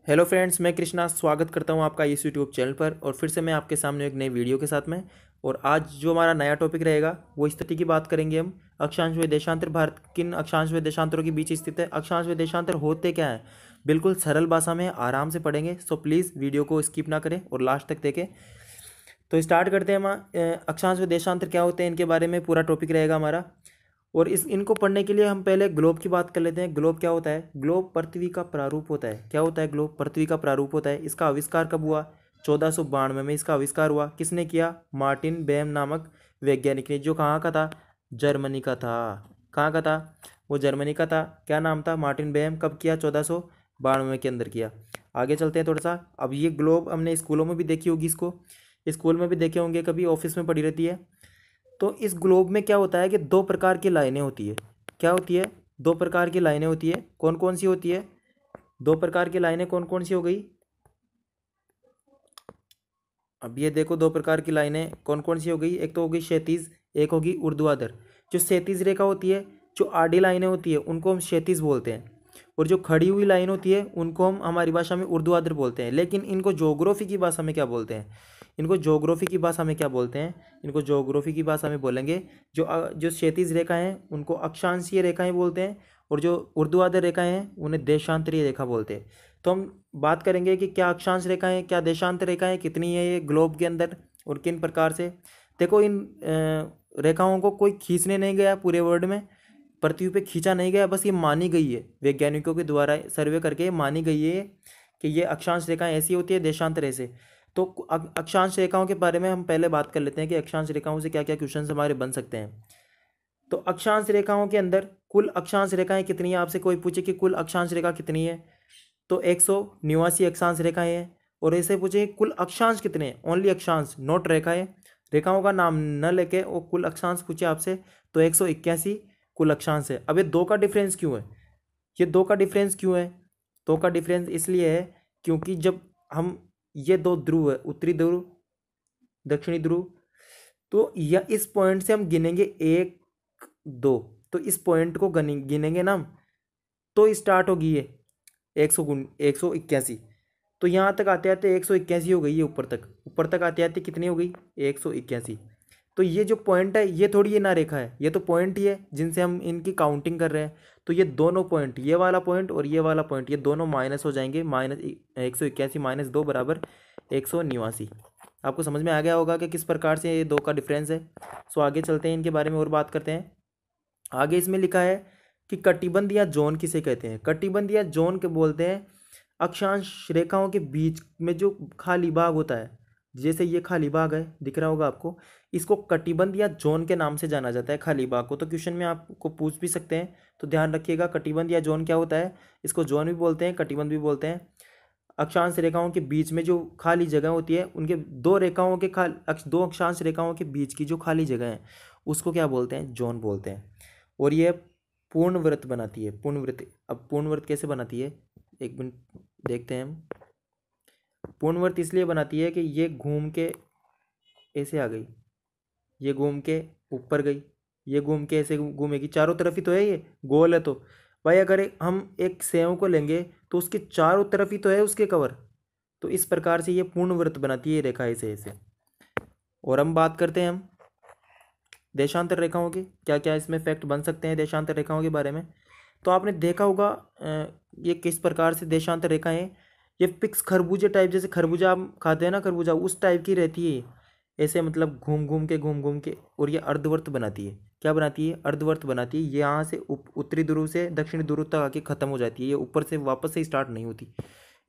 Hello friends, मैं कृष्णा स्वागत करता हूं आपका इस यूट्यूब चैनल पर। और फिर से मैं आपके सामने एक नई वीडियो के साथ में। और आज जो हमारा नया टॉपिक रहेगा वो स्थिति की बात करेंगे हम। अक्षांश व देशांतर भारत किन अक्षांश व देशांतरों के बीच स्थित है, अक्षांश व देशांतर होते क्या हैं, बिल्कुल सरल भाषा में आराम से पढ़ेंगे। सो प्लीज़ वीडियो को स्किप ना करें और लास्ट तक देखें। तो स्टार्ट करते हैं हम। अक्षांश व देशांतर क्या होते हैं, इनके बारे में पूरा टॉपिक रहेगा हमारा। और इनको पढ़ने के लिए हम पहले ग्लोब की बात कर लेते हैं। ग्लोब क्या होता है? ग्लोब पृथ्वी का प्रारूप होता है। क्या होता है? ग्लोब पृथ्वी का प्रारूप होता है। इसका आविष्कार कब हुआ? 1492 में इसका आविष्कार हुआ। किसने किया? मार्टिन बेम नामक वैज्ञानिक ने, जो कहाँ का था? जर्मनी का था। कहाँ का था? वो जर्मनी का था। क्या नाम था? मार्टिन बेम। कब किया? 1492 के अंदर किया। आगे चलते हैं थोड़ा सा। अब ये ग्लोब हमने स्कूलों में भी देखी होगी, इसको स्कूल में भी देखे होंगे, कभी ऑफिस में पड़ी रहती है। तो इस ग्लोब में क्या होता है कि दो प्रकार की लाइनें होती है। क्या होती है? दो प्रकार की लाइनें होती है। कौन कौन सी होती है? दो प्रकार की लाइनें कौन कौन सी हो गई? अब ये देखो, दो प्रकार की लाइनें कौन कौन सी हो गई। एक तो हो गई क्षैतिज, एक होगी ऊर्ध्वाधर। जो क्षैतिज रेखा होती है, जो आडी लाइनें होती है, उनको हम क्षैतिज बोलते हैं। और जो खड़ी हुई लाइन होती है उनको हम हमारी भाषा में ऊर्ध्वाधर बोलते हैं। लेकिन इनको ज्योग्राफी की भाषा में क्या बोलते हैं? इनको ज्योग्राफी की भाषा में क्या बोलते हैं? इनको ज्योग्राफी की भाषा में बोलेंगे, जो क्षैतिज रेखाएं हैं उनको अक्षांशीय रेखाएं बोलते हैं, और जो ऊर्ध्वाधर रेखाएं हैं उन्हें देशांतरीय रेखा बोलते हैं। तो हम बात करेंगे कि क्या अक्षांश रेखाएं, क्या देशांतर रेखाएं, कितनी है ये ग्लोब के अंदर और किन प्रकार से। देखो, इन रेखाओं को कोई खींचने नहीं गया पूरे वर्ल्ड में, पृथ्वी पे खींचा नहीं गया, बस ये मानी गई है वैज्ञानिकों के द्वारा सर्वे करके मानी गई है कि ये अक्षांश रेखाएं ऐसी होती है, देशांतर ऐसे। तो अक्षांश रेखाओं के बारे में हम पहले बात कर लेते हैं कि अक्षांश रेखाओं से क्या क्या क्वेश्चन हमारे बन सकते हैं। तो अक्षांश रेखाओं के अंदर कुल अक्षांश रेखाएं कितनी है? आपसे कोई पूछे कि कुल अक्षांश रेखा कितनी है, तो 189 अक्षांश रेखाएं हैं। और ऐसे पूछे कुल अक्षांश कितने हैं, ओनली अक्षांश, नोट रेखाएं, रेखाओं का नाम न लेके, और कुल अक्षांश पूछे आपसे तो 181 कुल अक्षांश है। अब ये दो का डिफरेंस क्यों है? ये दो का डिफरेंस क्यों है? दो का डिफरेंस इसलिए है क्योंकि जब हम, ये दो ध्रुव है, उत्तरी ध्रुव, दक्षिणी ध्रुव, तो या इस पॉइंट से हम गिनेंगे एक दो, तो इस पॉइंट को गिनेंगे ना हम, तो स्टार्ट होगी ये 181। तो यहाँ तक आते आते 181 हो गई है। ऊपर तक आते आते कितनी हो गई? 181। तो ये जो पॉइंट है ये थोड़ी ये ना रेखा है, ये तो पॉइंट ही है जिनसे हम इनकी काउंटिंग कर रहे हैं। तो ये दोनों पॉइंट, ये वाला पॉइंट और ये वाला पॉइंट, ये दोनों माइनस हो जाएंगे। माइनस 181 माइनस 2 बराबर 189। आपको समझ में आ गया होगा कि किस प्रकार से ये दो का डिफरेंस है। सो आगे चलते हैं, इनके बारे में और बात करते हैं। आगे इसमें लिखा है कि कटिबंध या जोन किसे कहते हैं? कटिबंध या जोन के बोलते हैं अक्षांश रेखाओं के बीच में जो खाली भाग होता है। जैसे ये खाली भाग है, दिख रहा होगा आपको, इसको कटिबंध या जोन के नाम से जाना जाता है, खाली भाग को। तो क्वेश्चन में आपको पूछ भी सकते हैं, तो ध्यान रखिएगा, कटिबंध या जोन क्या होता है। इसको जोन भी बोलते हैं, कटिबंध भी बोलते हैं। अक्षांश रेखाओं के बीच में जो खाली जगह होती है, उनके दो रेखाओं के दो अक्षांश रेखाओं के बीच की जो खाली जगह है उसको क्या बोलते हैं? जोन बोलते हैं। और ये पूर्ण वृत्त बनाती है, पूर्ण वृत्त। अब पूर्ण वृत्त कैसे बनाती है, एक मिनट देखते हैं हम। पूर्ण वृत्त इसलिए बनाती है कि ये घूम के ऐसे आ गई, ये घूम के ऊपर गई, ये घूम के ऐसे घूमेगी, चारों तरफ ही तो है, ये गोल है। तो भाई अगर हम एक सेव को लेंगे तो उसके चारों तरफ ही तो है उसके कवर। तो इस प्रकार से ये पूर्ण वृत्त बनाती है रेखा, ऐसे ऐसे। और हम बात करते हैं हम देशांतर रेखाओं के, क्या क्या इसमें फैक्ट बन सकते हैं देशांतर रेखाओं के बारे में। तो आपने देखा होगा ये किस प्रकार से देशांतर रेखाएं, ये फिक्स खरबूजे टाइप, जैसे खरबूजा हम खाते हैं ना, खरबूजा उस टाइप की रहती है ऐसे, मतलब घूम घूम के। और ये अर्धवर्त बनाती है। क्या बनाती है? अर्धवर्त बनाती है। ये यहाँ से उत्तरी ध्रुव से दक्षिणी ध्रुव तक आके खत्म हो जाती है, ये ऊपर से वापस से स्टार्ट नहीं होती,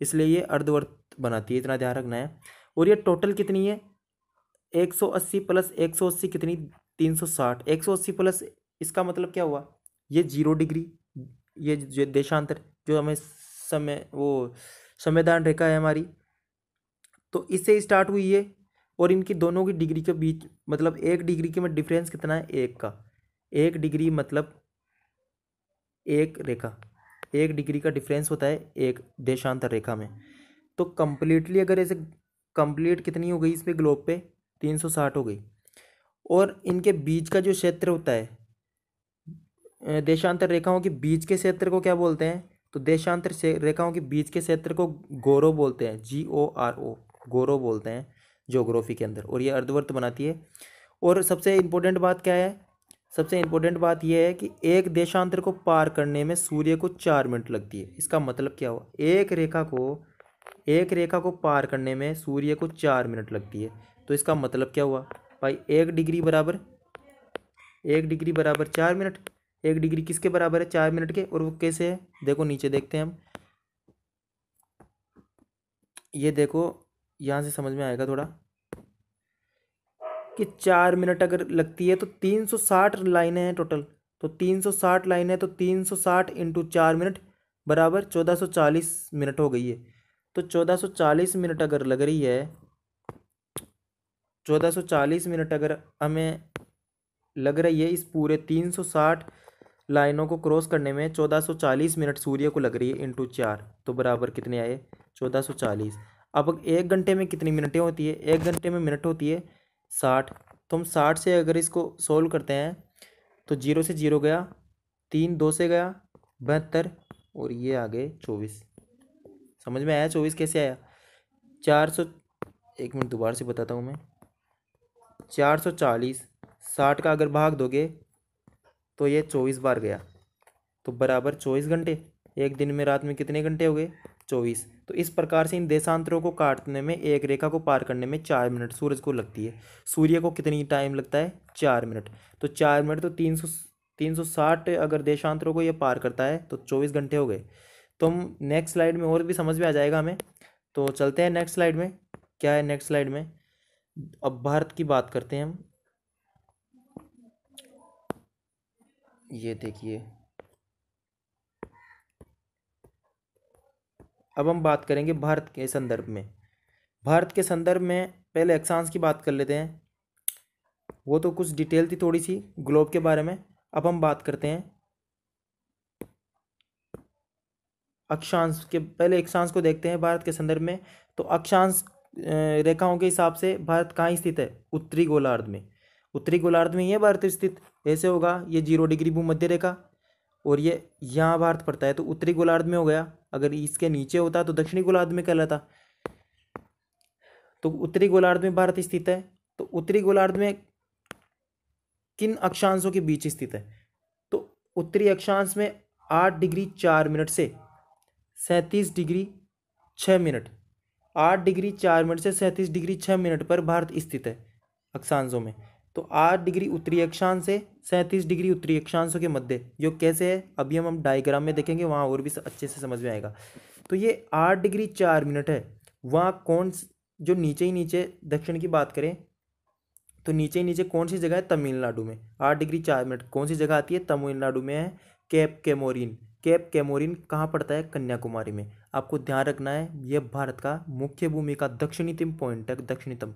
इसलिए ये अर्धवर्त बनाती है, इतना ध्यान रखना है। और ये टोटल कितनी है? 180 प्लस 180 कितनी? 360। 180 प्लस, इसका मतलब क्या हुआ? ये 0 डिग्री, ये जो देशांतर, जो हमें समय, वो संविधान रेखा है हमारी, तो इससे स्टार्ट हुई है। और इनकी दोनों की डिग्री के बीच, मतलब 1 डिग्री के में डिफरेंस कितना है? एक का। 1 डिग्री मतलब एक रेखा, 1 डिग्री का डिफरेंस होता है एक देशांतर रेखा में। तो कंप्लीटली अगर ऐसे कंप्लीट कितनी हो गई इस पे ग्लोब पे? 360 हो गई। और इनके बीच का जो क्षेत्र होता है, देशांतर रेखाओं के बीच के क्षेत्र को क्या बोलते हैं? तो देशांतर से रेखाओं के बीच के क्षेत्र को गोरो बोलते हैं, GORO, गोरो बोलते हैं ज्योग्राफी के अंदर, और ये अर्धवृत्त बनाती है। और सबसे इम्पोर्टेंट बात क्या है, सबसे इम्पोर्टेंट बात यह है कि एक देशांतर को पार करने में सूर्य को 4 मिनट लगती है। इसका मतलब क्या हुआ, एक रेखा को पार करने में सूर्य को 4 मिनट लगती है। तो इसका मतलब क्या हुआ भाई, 1 डिग्री बराबर 4 मिनट। 1 डिग्री किसके बराबर है, 4 मिनट के। और वो कैसे है, देखो नीचे देखते हैं हम, ये देखो यहाँ से समझ में आएगा थोड़ा, कि 4 मिनट अगर लगती है तो 360 लाइनें हैं टोटल। तो 360 लाइनें, तो 360 इंटू 4 मिनट बराबर 1440 मिनट हो गई है। तो 1440 मिनट अगर लग रही है, 1440 मिनट अगर हमें लग रही है इस पूरे 360 लाइनों को क्रॉस करने में, 1440 मिनट सूर्य को लग रही है इंटू 4, तो बराबर कितने आए, 1440। अब 1 घंटे में कितनी मिनटें होती है, 1 घंटे में मिनट होती है 60। तो हम 60 से अगर इसको सोल्व करते हैं तो 0 से 0 गया, 3 2 से गया 72, और ये आ गए 24। समझ में आया 24 कैसे आया, 400, एक मिनट दोबारा से बताता हूँ मैं, 440, 60 का अगर भाग दोगे तो ये 24 बार गया, तो बराबर 24 घंटे। एक दिन में रात में कितने घंटे हो गए, 24। तो इस प्रकार से इन देशांतरों को काटने में, एक रेखा को पार करने में 4 मिनट सूरज को लगती है। सूर्य को कितनी टाइम लगता है, 4 मिनट। तो 4 मिनट तो 360 अगर देशांतरों को ये पार करता है तो 24 घंटे हो गए। तो हम नेक्स्ट स्लाइड में और भी समझ में आ जाएगा हमें। तो चलते हैं नेक्स्ट स्लाइड में, क्या है नेक्स्ट स्लाइड में, अब भारत की बात करते हैं हम। ये देखिए, अब हम बात करेंगे भारत के संदर्भ में। भारत के संदर्भ में पहले अक्षांश की बात कर लेते हैं, वो तो कुछ डिटेल थी थोड़ी सी ग्लोब के बारे में। अब हम बात करते हैं अक्षांश के, पहले अक्षांश को देखते हैं भारत के संदर्भ में। तो अक्षांश रेखाओं के हिसाब से भारत कहाँ स्थित है, उत्तरी गोलार्ध में। उत्तरी गोलार्ध में ही है भारत स्थित। ऐसे होगा, ये 0 डिग्री भूमध्य रेखा, और ये यहाँ भारत पड़ता है, तो उत्तरी गोलार्ध में हो गया। अगर इसके नीचे होता तो दक्षिणी गोलार्ध में कहलाता। तो उत्तरी गोलार्ध में भारत स्थित है। तो उत्तरी गोलार्ध में किन अक्षांशों के बीच स्थित है, तो उत्तरी अक्षांश में 8 डिग्री 4 मिनट से 37 डिग्री 6 मिनट, 8 डिग्री 4 मिनट से 37 डिग्री 6 मिनट पर भारत स्थित है अक्षांशों में। तो 8 डिग्री उत्तरी अक्षांश से 37 डिग्री उत्तरी अक्षांशों के मध्य, जो कैसे है अभी हम डायग्राम में देखेंगे, वहाँ और भी अच्छे से समझ में आएगा। तो ये 8 डिग्री 4 मिनट है, वहाँ कौन, जो नीचे ही नीचे दक्षिण की बात करें तो नीचे ही नीचे कौन सी जगह है, तमिलनाडु में। 8 डिग्री 4 मिनट कौन सी जगह आती है, तमिलनाडु में है, केप केमोरिन। केप केमोरिन कहाँ पड़ता है, कन्याकुमारी में। आपको ध्यान रखना है, यह भारत का मुख्य भूमि का दक्षिणतम पॉइंट है। दक्षिणतम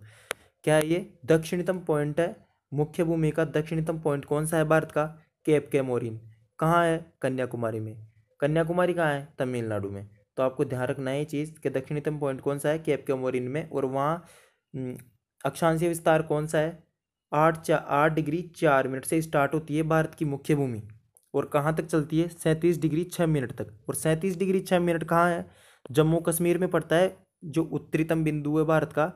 क्या है, ये दक्षिणतम पॉइंट है। मुख्य भूमि का दक्षिणतम पॉइंट कौन सा है भारत का, केप केमोरिन। कहाँ है, कन्याकुमारी में। कन्याकुमारी कहाँ है, तमिलनाडु में। तो आपको ध्यान रखना है ये चीज़ कि दक्षिणतम पॉइंट कौन सा है, केप केमोरिन में। और वहाँ अक्षांशीय विस्तार कौन सा है, 8 डिग्री 4 मिनट से स्टार्ट होती है भारत की मुख्य भूमि, और कहाँ तक चलती है, 37 डिग्री 6 मिनट तक। और 37 डिग्री 6 मिनट कहाँ है, जम्मू कश्मीर में पड़ता है, जो उत्तरीतम बिंदु है भारत का,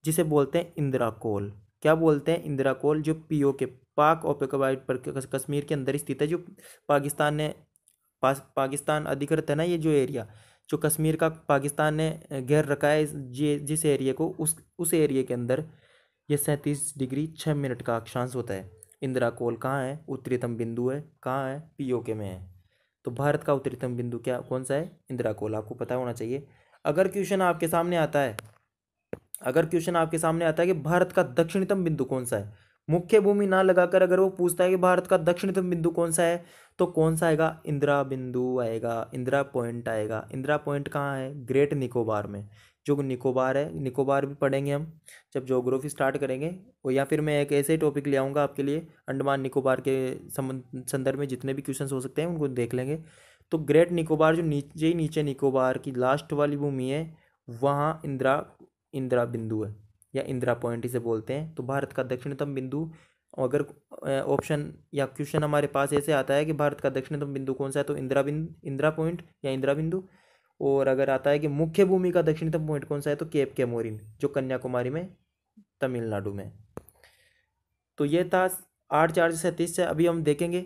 जिसे बोलते हैं इंदिरा कोल। क्या बोलते हैं, इंदिरा कोल, जो POK पाक ऑक्युपाइड पर कश्मीर के अंदर स्थित है, जो पाकिस्तान ने पाकिस्तान अधिकृत है ना, ये जो एरिया जो कश्मीर का पाकिस्तान ने घेर रखा है, जिस एरिया को, उस एरिया के अंदर ये 37 डिग्री 6 मिनट का अक्षांश होता है। इंदिरा कोल कहाँ है, उत्तरीतम बिंदु है, कहाँ है, POK में है। तो भारत का उत्तरीतम बिंदु क्या कौन सा है, इंदिरा कोल, आपको पता होना चाहिए। अगर क्वेश्चन आपके सामने आता है, कि भारत का दक्षिणतम बिंदु कौन सा है, मुख्य भूमि ना लगाकर अगर वो पूछता है कि भारत का दक्षिणतम बिंदु कौन सा है, तो कौन सा आएगा, इंदिरा बिंदु आएगा, इंदिरा पॉइंट आएगा। इंदिरा पॉइंट कहाँ है, ग्रेट निकोबार में। जो निकोबार है, निकोबार भी पढ़ेंगे हम जब ज्योग्राफी स्टार्ट करेंगे। और या फिर मैं एक ऐसे टॉपिक ले आऊँगा आपके लिए, अंडमान निकोबार के संदर्भ में जितने भी क्वेश्चन हो सकते हैं उनको देख लेंगे। तो ग्रेट निकोबार, जो नीचे निकोबार की लास्ट वाली भूमि है, वहाँ इंदिरा बिंदु है, या इंदिरा पॉइंट इसे बोलते हैं। तो भारत का दक्षिणतम बिंदु अगर ऑप्शन या क्वेश्चन हमारे पास ऐसे आता है कि भारत का दक्षिणतम बिंदु कौन सा है, तो इंदिरा पॉइंट या इंदिरा बिंदु। और अगर आता है कि मुख्य भूमि का दक्षिणतम पॉइंट कौन सा है, तो केप कैमोरिन, जो कन्याकुमारी में, तमिलनाडु में। तो ये था 8 4 37 से। अभी हम देखेंगे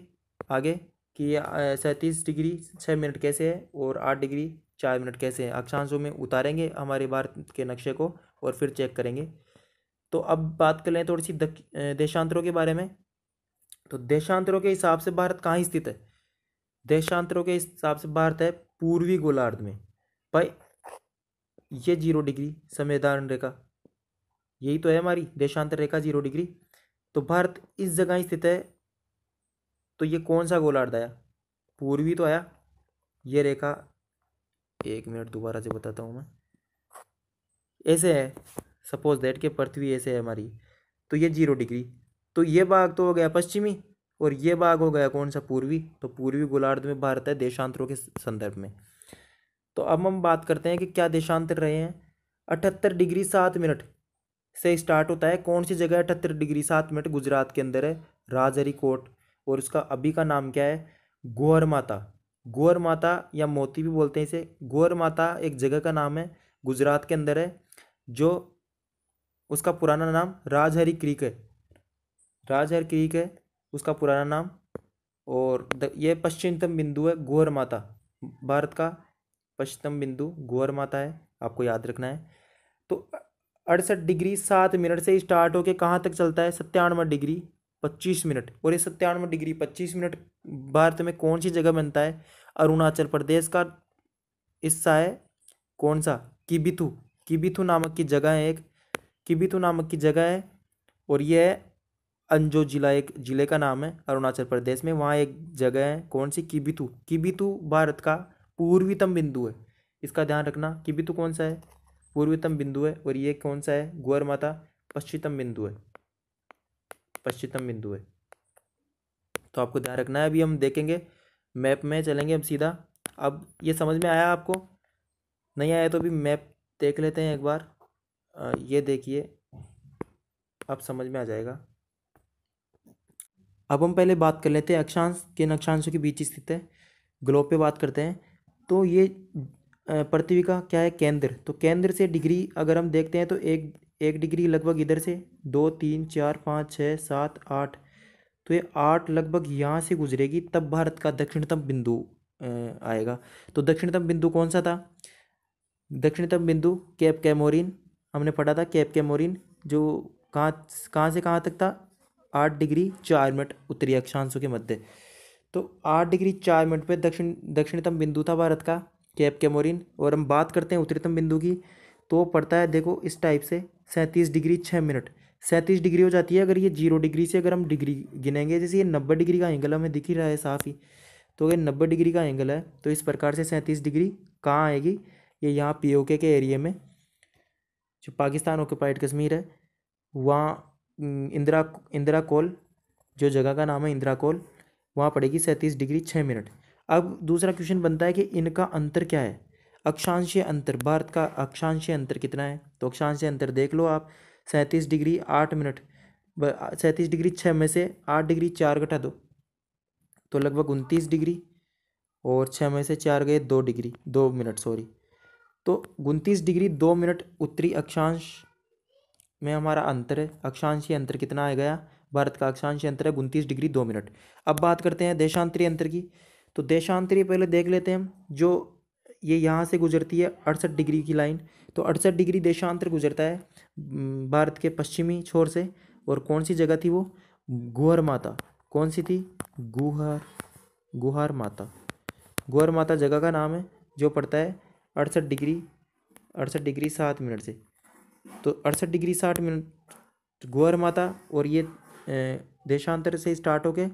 आगे कि 37 डिग्री 6 मिनट कैसे है और 8 डिग्री 4 मिनट कैसे है। अक्षांशों में उतारेंगे हमारे भारत के नक्शे को और फिर चेक करेंगे। तो अब बात कर लें थोड़ी सी देशांतरों के बारे में। तो देशांतरों के हिसाब से भारत कहाँ स्थित है? देशांतरों के हिसाब से भारत है पूर्वी गोलार्ध में। भाई ये 0 डिग्री संवेदन रेखा, यही तो है हमारी देशांतर रेखा 0 डिग्री। तो भारत इस जगह स्थित है। तो ये कौन सा गोलार्ध आया? पूर्वी तो आया। ये रेखा, 1 मिनट दोबारा से बताता हूँ मैं। ऐसे है, सपोज दैट कि पृथ्वी ऐसे है हमारी, तो ये 0 डिग्री। तो ये भाग तो हो गया पश्चिमी और ये भाग हो गया कौन सा? पूर्वी। तो पूर्वी गोलार्ध में भारत है देशांतरों के संदर्भ में। तो अब हम बात करते हैं कि क्या देशांतर रहे हैं। 78 डिग्री 7 मिनट से स्टार्ट होता है। कौन सी जगह 78 डिग्री 7 मिनट? गुजरात के अंदर है, राजहरी कोट। और उसका अभी का नाम क्या है? गोहर माता। गोहर माता या मोती भी बोलते हैं इसे। गोहर माता एक जगह का नाम है, गुजरात के अंदर है, जो उसका पुराना नाम राजहरी क्रीक है। राजहर क्रीक है उसका पुराना नाम। और ये पश्चिमतम बिंदु है गोहर माता। भारत का पश्चिमतम बिंदु गोहर माता है, आपको याद रखना है। तो 68 डिग्री 7 मिनट से स्टार्ट होके कहाँ तक चलता है? 97 डिग्री 25 मिनट। और ये 97 डिग्री 25 मिनट भारत में कौन सी जगह बनता है? अरुणाचल प्रदेश का हिस्सा है। कौन सा? किबिथु। किबिथु नामक की जगह है एक, किबिथु नामक की जगह है। और यह है अंजो जिला, एक जिले का नाम है अरुणाचल प्रदेश में। वहाँ एक जगह है, कौन सी? किबिथु। किबिथु भारत का पूर्वीतम बिंदु है, इसका ध्यान रखना। किबिथु कौन सा है? पूर्वीतम बिंदु है। और ये कौन सा है? गोहर माता पश्चिमतम बिंदु है, पश्चिमतम बिंदु है। तो आपको ध्यान रखना है। अभी हम देखेंगे मैप में, चलेंगे हम सीधा। अब ये समझ में आया आपको? नहीं आया तो अभी मैप देख लेते हैं एक बार। ये देखिए, अब समझ में आ जाएगा। अब हम पहले बात कर लेते हैं अक्षांश, किन अक्षांशों के बीच स्थित है। ग्लोब पे बात करते हैं। तो ये पृथ्वी का क्या है? केंद्र। तो केंद्र से डिग्री अगर हम देखते हैं तो एक डिग्री लगभग इधर से 2 3 4 5 6 7 8, तो ये 8 लगभग यहाँ से गुजरेगी, तब भारत का दक्षिणतम बिंदु आएगा। तो दक्षिणतम बिंदु कौन सा था? दक्षिणतम बिंदु केप कैमोरिन, हमने पढ़ा था केप कैमोरिन, जो कहाँ कहाँ से कहाँ तक था? 8 डिग्री 4 मिनट उत्तरी अक्षांशों के मध्य। तो 8 डिग्री 4 मिनट पे दक्षिणतम बिंदु था भारत का केप कैमोरिन। और हम बात करते हैं उत्तरीतम बिंदु की, तो पड़ता है देखो इस टाइप से 37 डिग्री 6 मिनट। 37 डिग्री हो जाती है अगर ये 0 डिग्री से अगर हम डिग्री गिनेंगे। जैसे ये 90 डिग्री का एंगल हमें दिख ही रहा है साफ ही, तो अगर 90 डिग्री का एंगल है तो इस प्रकार से 37 डिग्री कहाँ आएगी? ये यहाँ पीओके के एरिया में, जो पाकिस्तान ऑक्युपाइड कश्मीर है, वहाँ इंदिरा इंदिरा कोल, जो जगह का नाम है इंदिरा कोल, वहाँ पड़ेगी 37 डिग्री 6 मिनट। अब दूसरा क्वेश्चन बनता है कि इनका अंतर क्या है? अक्षांशीय अंतर, भारत का अक्षांशीय अंतर कितना है? तो अक्षांशीय अंतर देख लो आप, 37 डिग्री 8 मिनट, 37 डिग्री 6 में से 8 डिग्री 4 घटा दो तो लगभग 29 डिग्री, और 6 में से 4 गए 2 मिनट सॉरी। तो 29 डिग्री 2 मिनट उत्तरी अक्षांश में हमारा अंतर है। अक्षांशीय अंतर कितना आ गया? भारत का अक्षांशीय अंतर है 29 डिग्री 2 मिनट। अब बात करते हैं देशांतरीय अंतर की। तो देशांतरीय पहले देख लेते हैं हम, जो ये यहाँ से गुजरती है 68 डिग्री की लाइन। तो 68 डिग्री देशांतर गुजरता है भारत के पश्चिमी छोर से। और कौन सी जगह थी वो? गोहर माता। कौन सी थी? गुहार माता। गोहर माता जगह का नाम है, जो पड़ता है 68 डिग्री 7 मिनट से। तो 68 डिग्री 7 मिनट गोहर माता, और ये देशांतर से स्टार्ट होके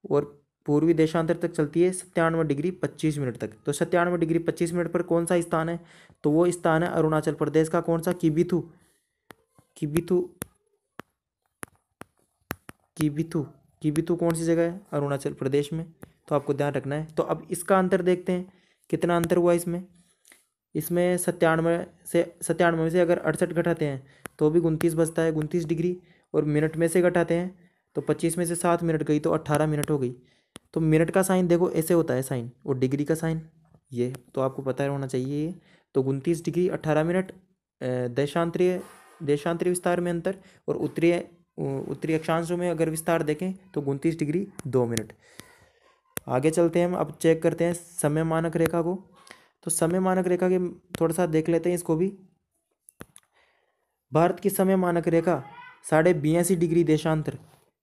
और पूर्वी देशांतर तक चलती है 97 डिग्री 25 मिनट तक। तो 97 डिग्री 25 मिनट पर कौन सा स्थान है? तो वो स्थान है अरुणाचल प्रदेश का कौन सा? किबिथु। किबिथु किबिथु किबिथु कौन सी जगह है? अरुणाचल प्रदेश में। तो आपको ध्यान रखना है। तो अब इसका अंतर देखते हैं, कितना अंतर हुआ इसमें। इसमें 97 में से अगर 68 घटाते हैं तो भी 29 बचता है, 29 डिग्री। और मिनट में से घटाते हैं तो 25 में से 7 मिनट गई तो 18 मिनट हो गई। तो मिनट का साइन देखो ऐसे होता है साइन, और डिग्री का साइन ये तो आपको पता होना चाहिए ये। तो 29 डिग्री 18 मिनट देशांतरीय देशांतरीय विस्तार में अंतर, और उत्तरी अक्षांशों में अगर विस्तार देखें तो 29 डिग्री 2 मिनट। आगे चलते हैं हम, अब चेक करते हैं समय मानक रेखा को। तो समय मानक रेखा के थोड़ा सा देख लेते हैं इसको भी। भारत की समय मानक रेखा 82.5 डिग्री देशांतर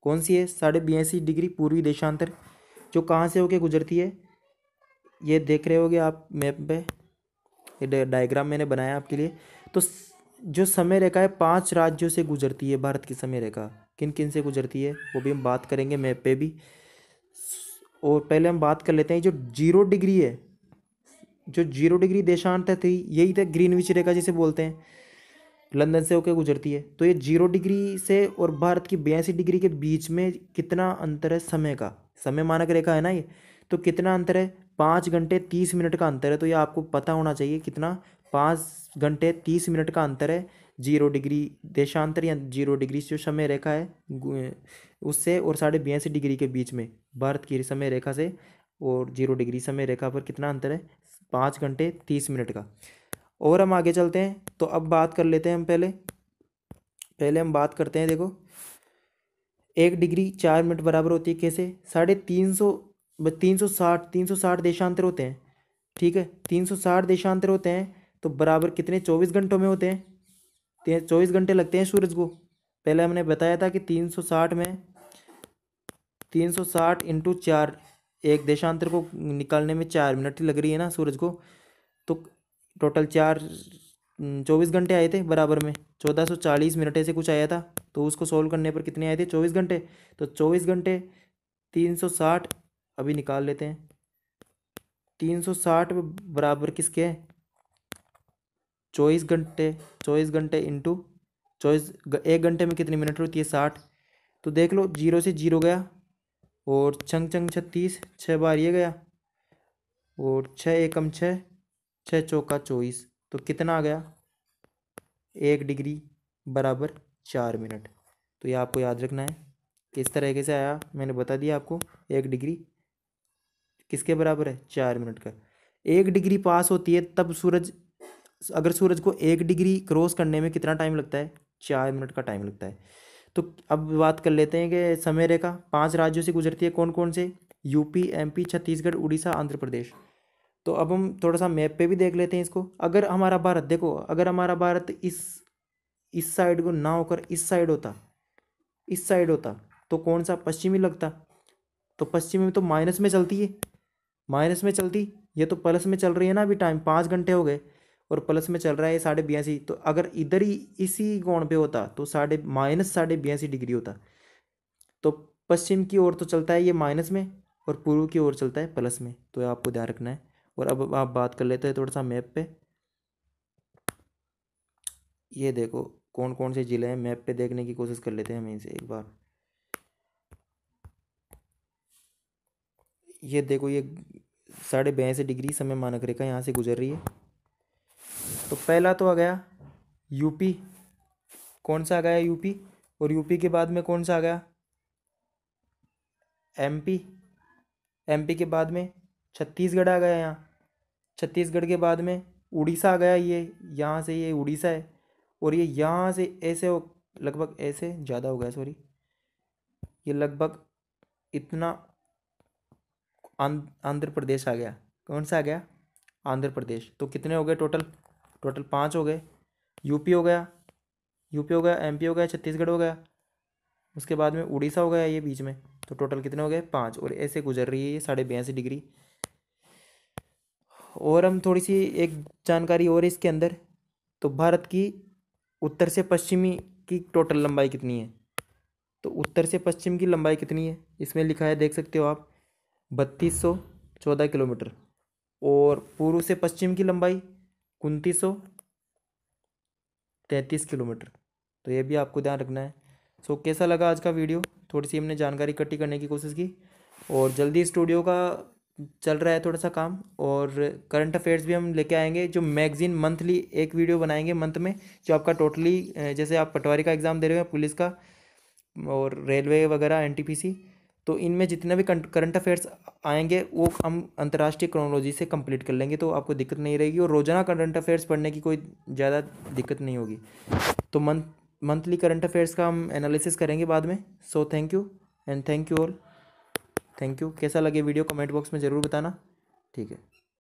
कौन सी है? 82.5 डिग्री पूर्वी देशांतर, जो कहाँ से होके गुजरती है ये देख रहे होगे आप मैप पे, ये डायग्राम मैंने बनाया आपके लिए। तो जो समय रेखा है 5 राज्यों से गुजरती है भारत की समय रेखा। किन किन से गुजरती है वो भी हम बात करेंगे मैप पे भी। और पहले हम बात कर लेते हैं जो 0 डिग्री है, जो 0 डिग्री देशांतर थी यही था ग्रीनविच रेखा जिसे बोलते हैं, लंदन से होकर गुजरती है। तो ये 0 डिग्री से और भारत की 82 डिग्री के बीच में कितना अंतर है समय का? समय मानक रेखा है ना ये, तो कितना अंतर है? 5 घंटे 30 मिनट का अंतर है। तो ये आपको पता होना चाहिए कितना, 5 घंटे 30 मिनट का अंतर है 0 डिग्री देशांतर या 0 डिग्री जो समय रेखा है उससे, और 82.5 डिग्री के बीच में भारत की समय रेखा से और 0 डिग्री समय रेखा पर कितना अंतर है? 5 घंटे 30 मिनट का। और हम आगे चलते हैं, तो अब बात कर लेते हैं हम पहले हम बात करते हैं, देखो 1 डिग्री 4 मिनट बराबर होती है कैसे? 360 देशांतर होते हैं, ठीक है, 360 देशांतर होते हैं तो बराबर कितने 24 घंटों में होते हैं? 24 घंटे लगते हैं सूरज को। पहले हमने बताया था कि 360 इंटू 4, एक देशांतर को निकालने में 4 मिनट लग रही है ना सूरज को, तो टोटल 24 घंटे आए थे बराबर में, 1440 मिनट ऐसे कुछ आया था। तो उसको सोल्व करने पर कितने आए थे? 24 घंटे। तो 24 घंटे 360 अभी निकाल लेते हैं। 360 बराबर किसके है? 24 घंटे इंटू 24, 1 घंटे में कितनी मिनट होती है? 60। तो देख लो 0 से 0 गया, और छंग छंग 36, 6 बार ये गया, और 6 एकम 6, 6 चौका 24, तो कितना आ गया? 1 डिग्री बराबर 4 मिनट। तो ये आपको याद रखना है किस तरीके से आया, मैंने बता दिया आपको। 1 डिग्री किसके बराबर है? 4 मिनट का। 1 डिग्री पास होती है तब अगर सूरज को 1 डिग्री क्रॉस करने में कितना टाइम लगता है? 4 मिनट का टाइम लगता है। तो अब बात कर लेते हैं कि समय रेखा 5 राज्यों से गुजरती है, कौन कौन से? UP, MP, Chhattisgarh, Orissa, Andhra Pradesh. तो अब हम थोड़ा सा मैप पे भी देख लेते हैं इसको। अगर हमारा भारत, देखो अगर हमारा भारत इस साइड को ना होकर इस साइड होता तो कौन सा? पश्चिमी लगता। तो पश्चिमी में तो माइनस में चलती है, माइनस में चलती, ये तो प्लस में चल रही है ना अभी। टाइम 5 घंटे हो गए और प्लस में चल रहा है 82.5। तो अगर इधर ही इसी कोण पे होता तो -82.5 डिग्री होता। तो पश्चिम की ओर तो चलता है ये माइनस में, और पूर्व की ओर चलता है प्लस में। तो ये आपको ध्यान रखना है। और अब आप बात कर लेते हैं थोड़ा सा मैप पे। ये देखो कौन कौन से ज़िले हैं, मैप पे देखने की कोशिश कर लेते हैं हम इनसे एक बार। ये देखो ये 82.5 डिग्री समय मानक रेखा यहाँ से गुजर रही है। तो पहला तो आ गया यूपी, कौन सा आ गया? यूपी। और यूपी के बाद में कौन सा आ गया? एमपी। एमपी के बाद में छत्तीसगढ़ आ गया यहाँ। छत्तीसगढ़ के बाद में उड़ीसा आ गया, ये यहाँ से ये उड़ीसा है। और ये यहाँ से ऐसे लगभग ऐसे ज़्यादा हो गया, सॉरी, ये लगभग इतना आंध्र प्रदेश आ गया। कौन सा आ गया? आंध्र प्रदेश। तो कितने हो गए टोटल? टोटल 5 हो गए। यूपी हो गया, एमपी हो गया, छत्तीसगढ़ हो गया, उसके बाद में उड़ीसा हो गया ये बीच में। तो टोटल कितने हो गए? 5। और ऐसे गुजर रही है ये 82.5 डिग्री। और हम थोड़ी सी एक जानकारी और इसके अंदर, तो भारत की उत्तर से पश्चिमी की टोटल लंबाई कितनी है? तो उत्तर से पश्चिम की लंबाई कितनी है इसमें लिखा है, देख सकते हो आप, 3214 किलोमीटर। और पूर्व से पश्चिम की लंबाई 2933 किलोमीटर। तो ये भी आपको ध्यान रखना है। सो कैसा लगा आज का वीडियो? थोड़ी सी हमने जानकारी इकट्ठी करने की कोशिश की, और जल्दी स्टूडियो का चल रहा है थोड़ा सा काम, और करंट अफेयर्स भी हम लेके आएंगे, जो मैगजीन मंथली एक वीडियो बनाएंगे मंथ में, जो आपका टोटली, जैसे आप पटवारी का एग्ज़ाम दे रहे हो पुलिस का, और रेलवे वगैरह एनटीपीसी, तो इनमें जितने भी करंट अफेयर्स आएंगे वो हम अंतर्राष्ट्रीय क्रोनोलॉजी से कंप्लीट कर लेंगे, तो आपको दिक्कत नहीं रहेगी और रोजाना करंट अफेयर्स पढ़ने की कोई ज़्यादा दिक्कत नहीं होगी। तो मंथली करंट अफेयर्स का हम एनालिसिस करेंगे बाद में। So thank you and thank you all. Thank you. कैसा लगे वीडियो कमेंट बॉक्स में ज़रूर बताना। ठीक है।